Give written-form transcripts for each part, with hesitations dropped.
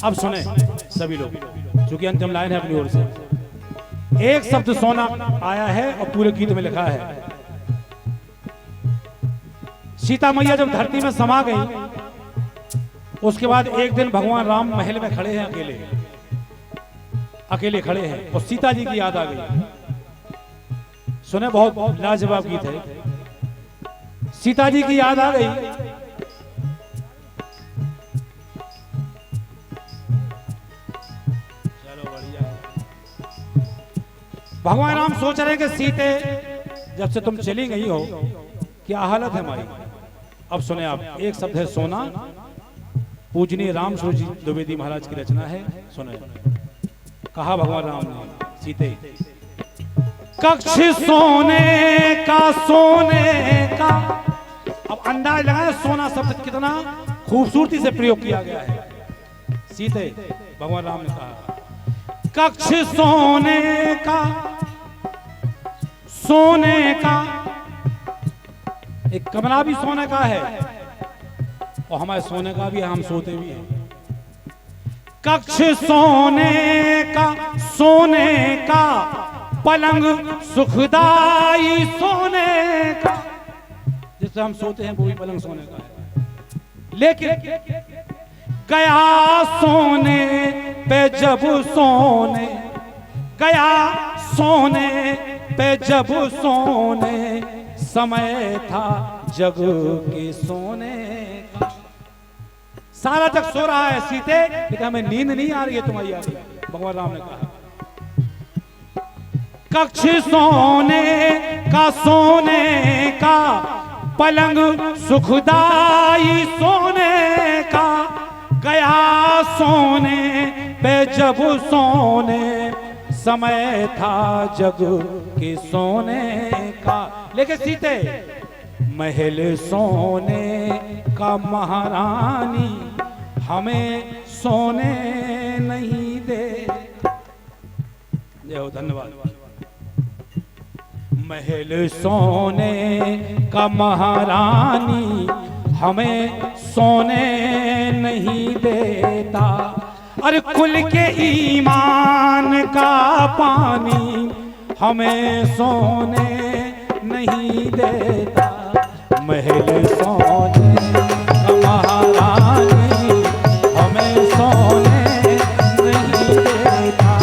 अब सुने सभी लोग, क्योंकि अंतिम लाइन है अपनी ओर से। एक शब्द सोना आया है और पूरे गीत में लिखा है। सीता मैया जब धरती में समा गई, उसके बाद एक दिन भगवान राम महल में खड़े हैं, अकेले खड़े हैं और सीता जी की याद आ गई। सुने, बहुत लाजवाब गीत है। सीता जी की याद आ गई। चलो बढ़िया। भगवान राम सोच रहे कि सीते, जब से तुम चली गई हो क्या हालत है हमारी। अब सुने आप, एक शब्द है सोना, पूजनीय राम स्वरूप द्विवेदी महाराज की रचना है। सुने, कहा भगवान राम ने सीते, कक्ष सोने का, सोने का। अब अंदाज लगाए सोना शब्द कितना खूबसूरती से प्रयोग किया गया है। सीते, भगवान राम ने कहा कक्ष सोने का, सोने का। एक कमरा भी सोने का है और हमारे सोने का भी है, हम सोते भी हैं। कक्ष सोने का, सोने का, पलंग सुखदाई सोने का। जिससे हम सोते हैं वो भी पलंग सोने का है। लेकिन गया सोने पे जब सोने, गया सोने पे जब सोने, समय था जग के सोने का। सारा जग सो रहा है सीते, लेकिन हमें नींद नहीं आ रही है तुम्हारी याद। भगवान राम ने कहा कक्ष सोने का, सोने का, पलंग सुखदाई सोने का। गया सोने पे जब सोने, समय था जग के सोने का। लेकिन सीते, महल सोने का महारानी हमें सोने नहीं दे। जय हो, धन्यवाद। महल सोने का महारानी हमें सोने नहीं देता। अरे खुल के ईमान का पानी हमें सोने नहीं देता। महल सोने का महारानी हमें सोने नहीं देता।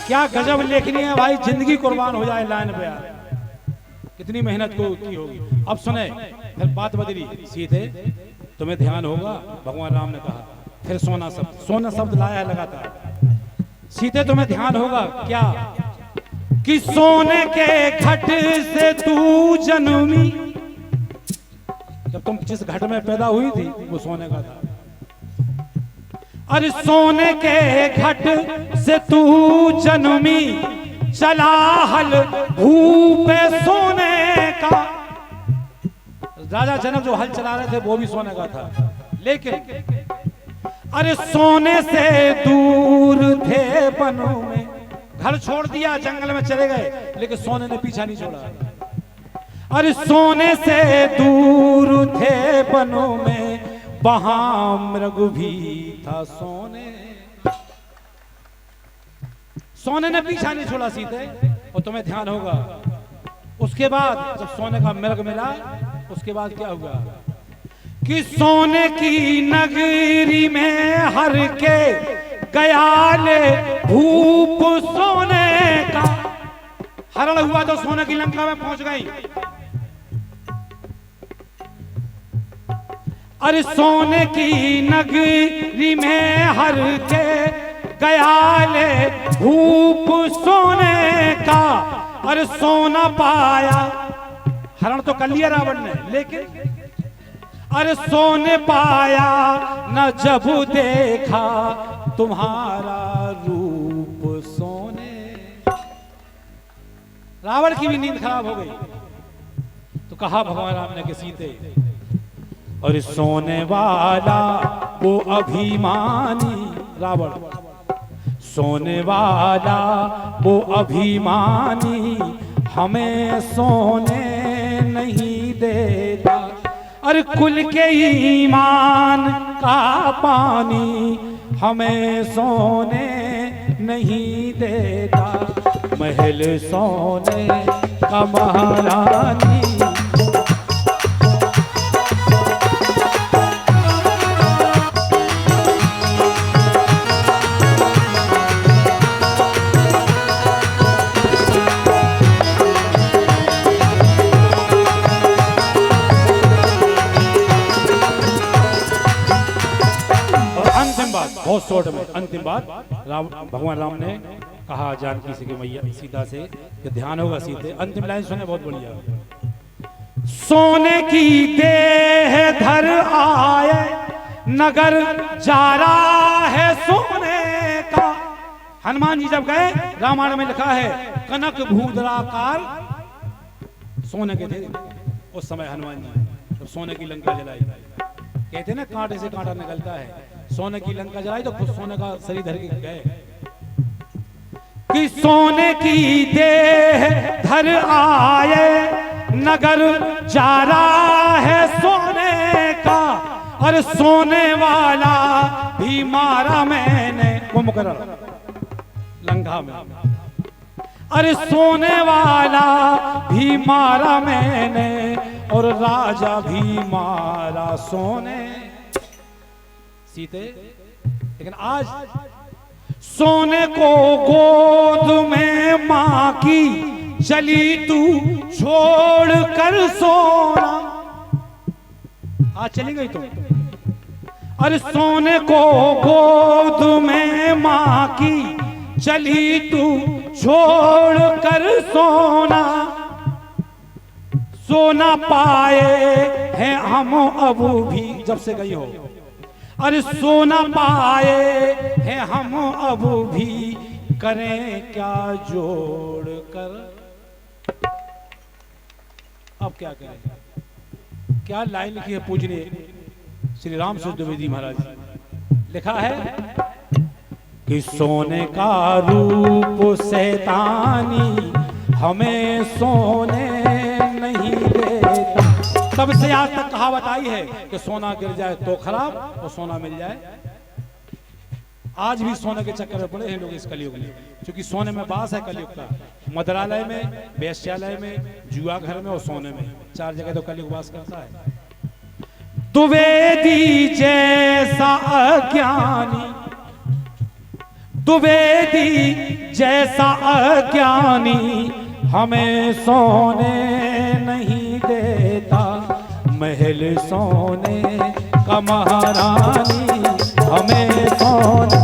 क्या गजब लेखनी है भाई, जिंदगी कुर्बान हो जाए लाइन पे यार, कितनी मेहनत को की होगी। अब सुने, फिर बात बदली। सीते, तुम्हें ध्यान होगा, भगवान राम ने कहा। फिर सोना शब्द, सोना शब्द लाया है लगातार। सीते, तुम्हें ध्यान होगा क्या कि सोने के घट से तू जन्मी। जब तुम जिस घट में पैदा हुई थी वो सोने का था। अरे सोने के घट से तू जन्मी, चला हल भूप सोने का। राजा जनक जो हल चला रहे थे वो भी सोने का था। लेकिन अरे सोने से दूर थे वनों में, घर छोड़ दिया, जंगल में चले गए, लेकिन सोने ने पीछा नहीं छोड़ा। अरे सोने से दूर थे वनों में, वहां मृग भी था सोने। सोने ने पीछा नहीं छोड़ा सीते। और तुम्हें ध्यान होगा, उसके बाद जब सोने का मृग मिला, उसके बाद क्या हुआ कि सोने की नगरी में हर के गयाले भूप सोने का। हरण हुआ तो सोने की लंका में पहुंच गई। अरे सोने की नगरी में हर के गयाले भूप सोने का। अरे सोना पाया, हरण तो कर लिया रावण ने, लेकिन अरे सोने पाया न जब देखा तुम्हारा रूप सोने। रावण की भी नींद खराब हो गई। तो कहा भगवान राम ने कि सीते, और सोने वाला वो अभिमानी, रावण सोने वाला वो अभिमानी, हमें सोने नहीं देता। अरे कुल के ईमान का पानी, हमें सोने नहीं देता। महल सोने का महारानी, बहुत शॉर्ट में अंतिम बात भगवान राम ने कहा जानकी से कि मैया सीता से कि ध्यान होगा सीते। अंतिम लाइन सुने, बहुत बढ़िया। सोने की देह धर आए, नगर जा रहा है सोने का। हनुमान जी जब गए, रामायण में लिखा है कनक भूधराकार सोने के थे उस समय। हनुमान जी जब सोने की लंका जलाई, कहते ना कांटे से कांटा निकलता है, सोने की लंका जलाई तो खुद सोने का शरीर धर के गए कि सोने की देह धर आए, नगर जा रहा है सोने का। और सोने वाला भी मारा मैंने कुंभकर्ण लंका में। अरे सोने वाला भी मारा मैंने, और राजा भी मारा सोने सीते। लेकिन आज सोने को गोद में मां की, चली तू छोड़ कर सोना। आज चली गई तुम। अरे सोने को गोद में मां की, चली तू छोड़ कर सोना। सोना पाए हैं हम अब भी, जब से गई हो। अरे सोना पाए हैं हम अब भी, करें क्या जोड़ कर। अब क्या करें? क्या लाइन लिखी है पूजनीय श्री राम सूर्य द्विवेदी महाराज। लिखा है कि सोने का रूप शैतानी, हमें सोने नहीं देता। तब से आज तक कहावत आई है कि सोना गिर जाए तो खराब, और सोना मिल जाए। आज भी सोने के चक्कर में पड़े हैं लोग इस कलयुग में, क्योंकि सोने में बास है कलयुग का। मदरालय में, वेश्यालय में, जुआ घर में और सोने में, 4 जगह तो कलयुग वास करता है। द्विवेदी जैसा अज्ञानी, द्विवेदी जैसा अज्ञानी, हमें सोने नहीं देता। महल सोने का महारानी, हमें सोने।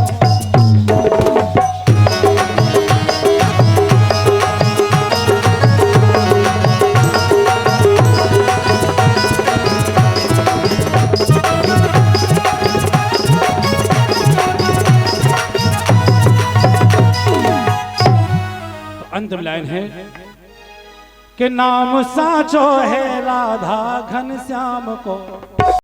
अंतिम लाइन है कि नाम साचो है राधा घनश्याम को।